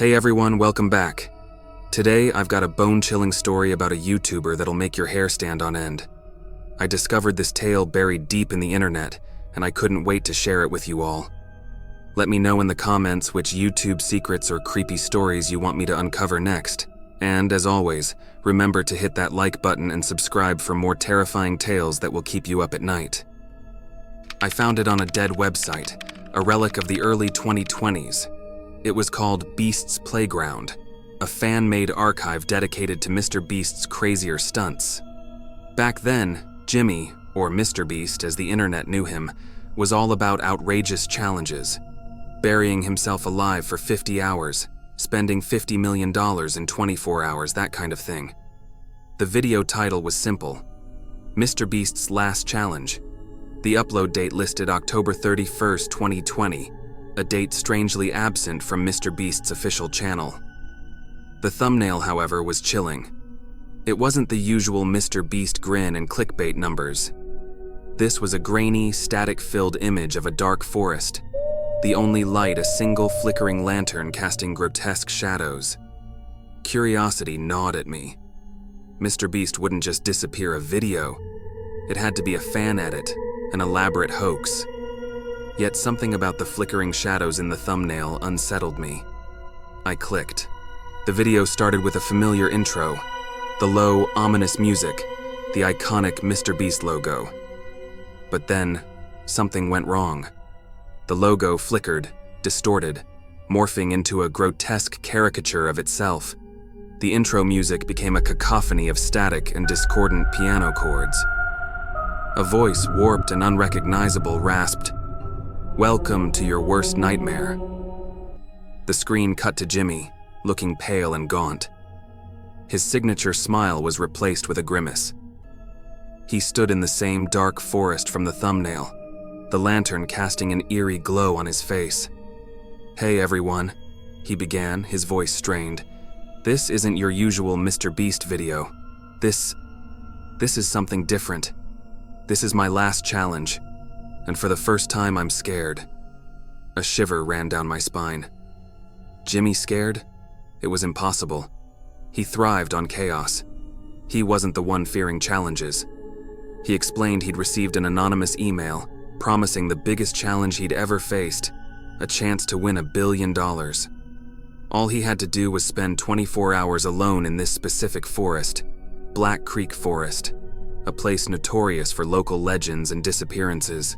Hey everyone, welcome back. Today I've got a bone-chilling story about a YouTuber that'll make your hair stand on end. I discovered this tale buried deep in the internet, and I couldn't wait to share it with you all. Let me know in the comments which YouTube secrets or creepy stories you want me to uncover next. And as always, remember to hit that like button and subscribe for more terrifying tales that will keep you up at night. I found it on a dead website, a relic of the early 2020s. It was called Beast's Playground, a fan-made archive dedicated to MrBeast's crazier stunts. Back then, Jimmy, or MrBeast as the internet knew him, was all about outrageous challenges, burying himself alive for 50 hours, spending $50 million in 24 hours, that kind of thing. The video title was simple, MrBeast's Last Challenge. The upload date listed October 31st, 2020, a date strangely absent from MrBeast's official channel. The thumbnail, however, was chilling. It wasn't the usual MrBeast grin and clickbait numbers. This was a grainy, static-filled image of a dark forest, the only light a single flickering lantern casting grotesque shadows. Curiosity gnawed at me. MrBeast wouldn't just disappear a video. It had to be a fan edit, an elaborate hoax. Yet something about the flickering shadows in the thumbnail unsettled me. I clicked. The video started with a familiar intro, the low, ominous music, the iconic MrBeast logo. But then, something went wrong. The logo flickered, distorted, morphing into a grotesque caricature of itself. The intro music became a cacophony of static and discordant piano chords. A voice, warped and unrecognizable, rasped, "Welcome to your worst nightmare." The screen cut to Jimmy, looking pale and gaunt. His signature smile was replaced with a grimace. He stood in the same dark forest from the thumbnail, the lantern casting an eerie glow on his face. "Hey everyone," he began, his voice strained. "This isn't your usual MrBeast video. This is something different. This is my last challenge, and for the first time I'm scared." A shiver ran down my spine. Jimmy scared? It was impossible. He thrived on chaos. He wasn't the one fearing challenges. He explained he'd received an anonymous email promising the biggest challenge he'd ever faced, a chance to win $1 billion. All he had to do was spend 24 hours alone in this specific forest, Black Creek Forest, a place notorious for local legends and disappearances.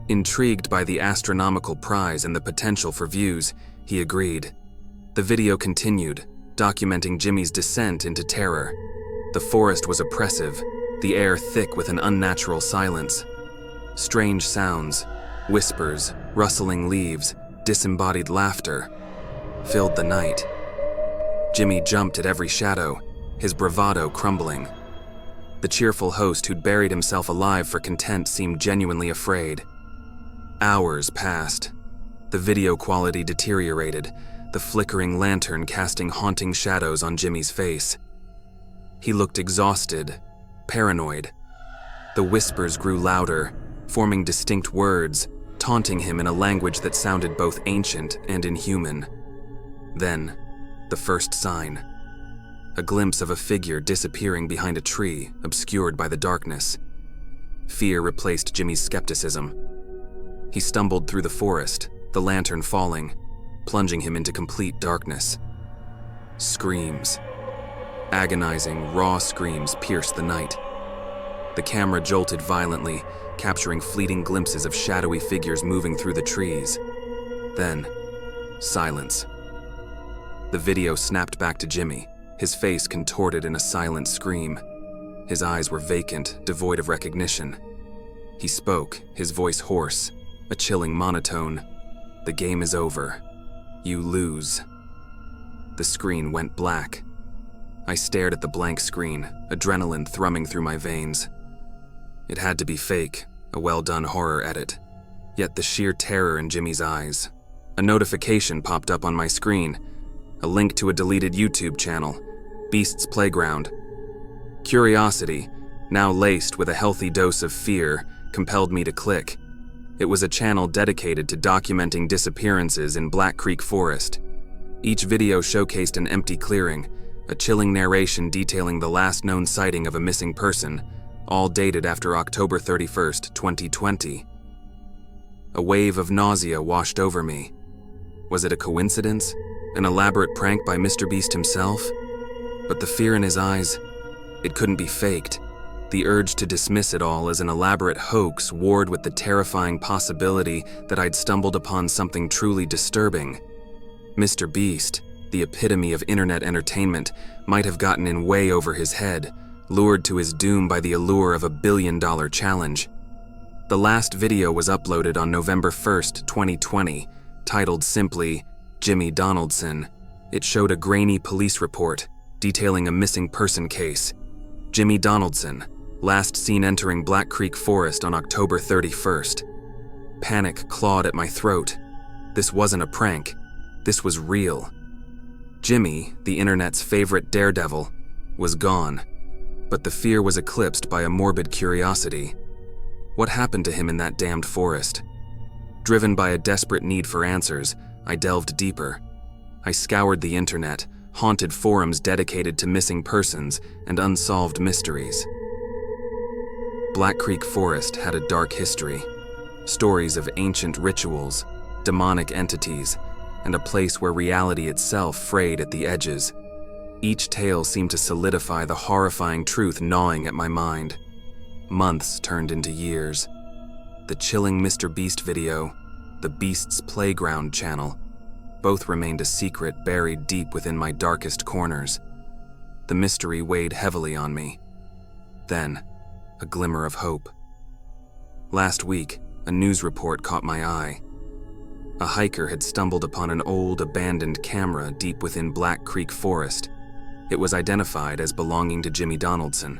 Intrigued by the astronomical prize and the potential for views, he agreed. The video continued, documenting Jimmy's descent into terror. The forest was oppressive, the air thick with an unnatural silence. Strange sounds, whispers, rustling leaves, disembodied laughter filled the night. Jimmy jumped at every shadow, his bravado crumbling. The cheerful host who'd buried himself alive for content seemed genuinely afraid. Hours passed. The video quality deteriorated, the flickering lantern casting haunting shadows on Jimmy's face. He looked exhausted, paranoid. The whispers grew louder, forming distinct words, taunting him in a language that sounded both ancient and inhuman. Then, the first sign. A glimpse of a figure disappearing behind a tree, obscured by the darkness. Fear replaced Jimmy's skepticism. He stumbled through the forest, the lantern falling, plunging him into complete darkness. Screams. Agonizing, raw screams pierced the night. The camera jolted violently, capturing fleeting glimpses of shadowy figures moving through the trees. Then, silence. The video snapped back to Jimmy, his face contorted in a silent scream. His eyes were vacant, devoid of recognition. He spoke, his voice hoarse, a chilling monotone. "The game is over. You lose." The screen went black. I stared at the blank screen, adrenaline thrumming through my veins. It had to be fake, a well-done horror edit. Yet the sheer terror in Jimmy's eyes. A notification popped up on my screen, a link to a deleted YouTube channel, Beast's Playground. Curiosity, now laced with a healthy dose of fear, compelled me to click. It was a channel dedicated to documenting disappearances in Black Creek Forest. Each video showcased an empty clearing, a chilling narration detailing the last known sighting of a missing person, all dated after October 31st, 2020. A wave of nausea washed over me. Was it a coincidence? An elaborate prank by MrBeast himself? But the fear in his eyes, it couldn't be faked. The urge to dismiss it all as an elaborate hoax warred with the terrifying possibility that I'd stumbled upon something truly disturbing. MrBeast, the epitome of internet entertainment, might have gotten in way over his head, lured to his doom by the allure of a billion-dollar challenge. The last video was uploaded on November 1st, 2020, titled simply, Jimmy Donaldson. It showed a grainy police report detailing a missing person case. Jimmy Donaldson, last seen entering Black Creek Forest on October 31st. Panic clawed at my throat. This wasn't a prank. This was real. Jimmy, the internet's favorite daredevil, was gone, but the fear was eclipsed by a morbid curiosity. What happened to him in that damned forest? Driven by a desperate need for answers, I delved deeper. I scoured the internet, haunted forums dedicated to missing persons and unsolved mysteries. Black Creek Forest had a dark history. Stories of ancient rituals, demonic entities, and a place where reality itself frayed at the edges. Each tale seemed to solidify the horrifying truth gnawing at my mind. Months turned into years. The chilling MrBeast video, the Beast's Playground channel, both remained a secret buried deep within my darkest corners. The mystery weighed heavily on me. Then, a glimmer of hope. Last week, a news report caught my eye. A hiker had stumbled upon an old, abandoned camera deep within Black Creek Forest. It was identified as belonging to Jimmy Donaldson.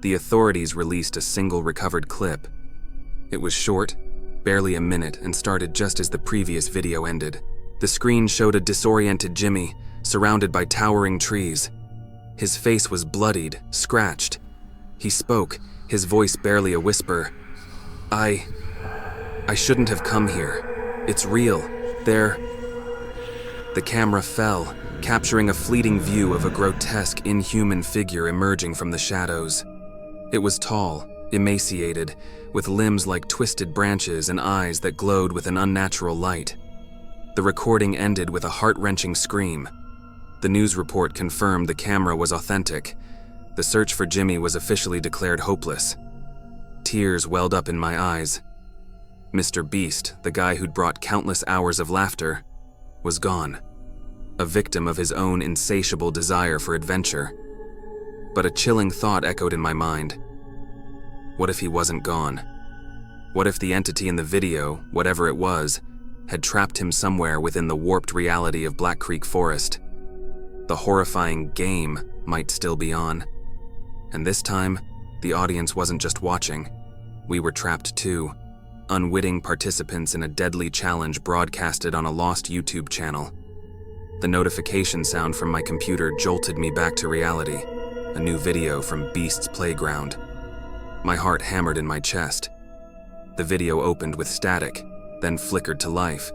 The authorities released a single recovered clip. It was short, barely a minute, and started just as the previous video ended. The screen showed a disoriented Jimmy, surrounded by towering trees. His face was bloodied, scratched. He spoke, his voice barely a whisper. I shouldn't have come here. It's real. There. The camera fell, capturing a fleeting view of a grotesque, inhuman figure emerging from the shadows. It was tall, emaciated, with limbs like twisted branches and eyes that glowed with an unnatural light. The recording ended with a heart-wrenching scream. The news report confirmed the camera was authentic. The search for Jimmy was officially declared hopeless. Tears welled up in my eyes. MrBeast, the guy who'd brought countless hours of laughter, was gone, a victim of his own insatiable desire for adventure. But a chilling thought echoed in my mind. What if he wasn't gone? What if the entity in the video, whatever it was, had trapped him somewhere within the warped reality of Black Creek Forest? The horrifying game might still be on. And this time, the audience wasn't just watching. We were trapped too. Unwitting participants in a deadly challenge broadcasted on a lost YouTube channel. The notification sound from my computer jolted me back to reality. A new video from Beast's Playground. My heart hammered in my chest. The video opened with static, then flickered to life.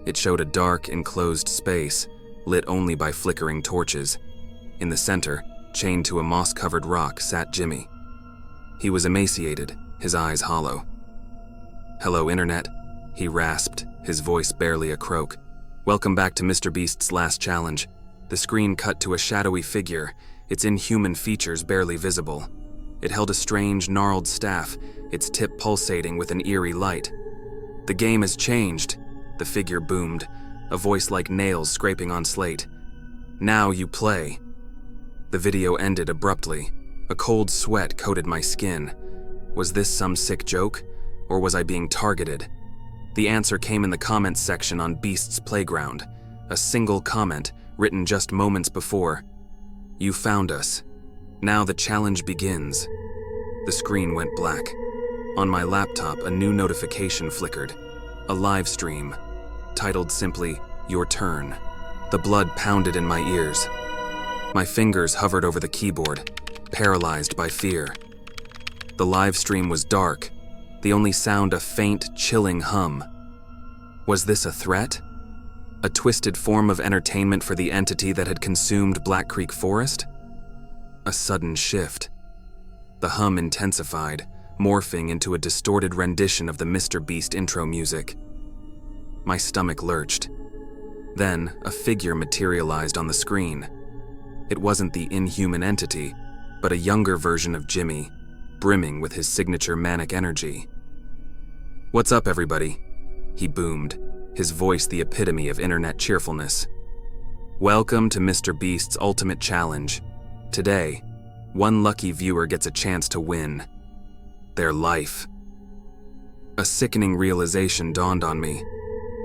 It showed a dark, enclosed space, lit only by flickering torches. In the center, chained to a moss-covered rock, sat Jimmy. He was emaciated, his eyes hollow. "Hello, Internet," he rasped, his voice barely a croak. "Welcome back to MrBeast's last challenge." The screen cut to a shadowy figure, its inhuman features barely visible. It held a strange, gnarled staff, its tip pulsating with an eerie light. "The game has changed," the figure boomed, a voice like nails scraping on slate. "Now you play." The video ended abruptly. A cold sweat coated my skin. Was this some sick joke? Or was I being targeted? The answer came in the comments section on Beast's Playground. A single comment, written just moments before. "You found us. Now the challenge begins." The screen went black. On my laptop, a new notification flickered. A live stream, titled simply, "Your Turn." The blood pounded in my ears. My fingers hovered over the keyboard, paralyzed by fear. The live stream was dark, the only sound a faint, chilling hum. Was this a threat? A twisted form of entertainment for the entity that had consumed Black Creek Forest? A sudden shift. The hum intensified, morphing into a distorted rendition of the MrBeast intro music. My stomach lurched. Then, a figure materialized on the screen. It wasn't the inhuman entity, but a younger version of Jimmy, brimming with his signature manic energy. "What's up, everybody?" he boomed, his voice the epitome of internet cheerfulness. "Welcome to MrBeast's Ultimate Challenge. Today, one lucky viewer gets a chance to win their life." A sickening realization dawned on me.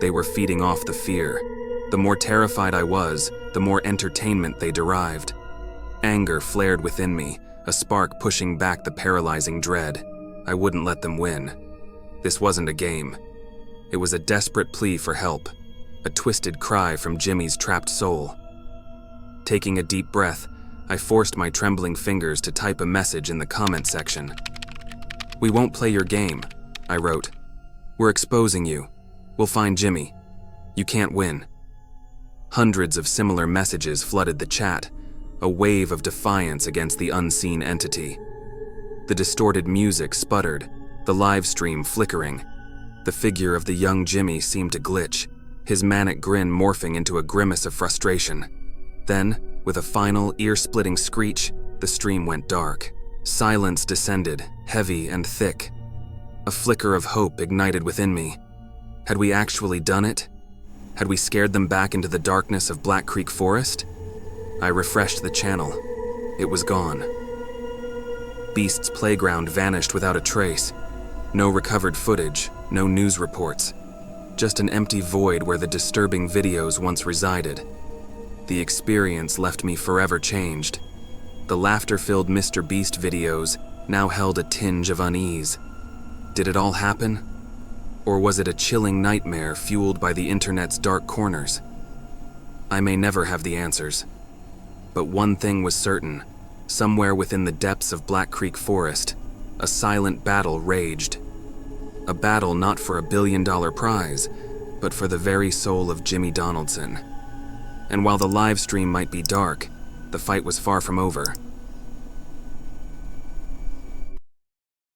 They were feeding off the fear. The more terrified I was, the more entertainment they derived. Anger flared within me, a spark pushing back the paralyzing dread. I wouldn't let them win. This wasn't a game. It was a desperate plea for help, a twisted cry from Jimmy's trapped soul. Taking a deep breath, I forced my trembling fingers to type a message in the comment section. "We won't play your game," I wrote. "We're exposing you. We'll find Jimmy. You can't win." Hundreds of similar messages flooded the chat, a wave of defiance against the unseen entity. The distorted music sputtered, the live stream flickering. The figure of the young Jimmy seemed to glitch, his manic grin morphing into a grimace of frustration. Then, with a final, ear-splitting screech, the stream went dark. Silence descended, heavy and thick. A flicker of hope ignited within me. Had we actually done it? Had we scared them back into the darkness of Black Creek Forest? I refreshed the channel. It was gone. Beast's playground vanished without a trace. No recovered footage, no news reports. Just an empty void where the disturbing videos once resided. The experience left me forever changed. The laughter-filled MrBeast videos now held a tinge of unease. Did it all happen? Or was it a chilling nightmare fueled by the internet's dark corners? I may never have the answers. But one thing was certain. Somewhere within the depths of Black Creek Forest, a silent battle raged. A battle not for a billion-dollar prize, but for the very soul of Jimmy Donaldson. And while the live stream might be dark, the fight was far from over.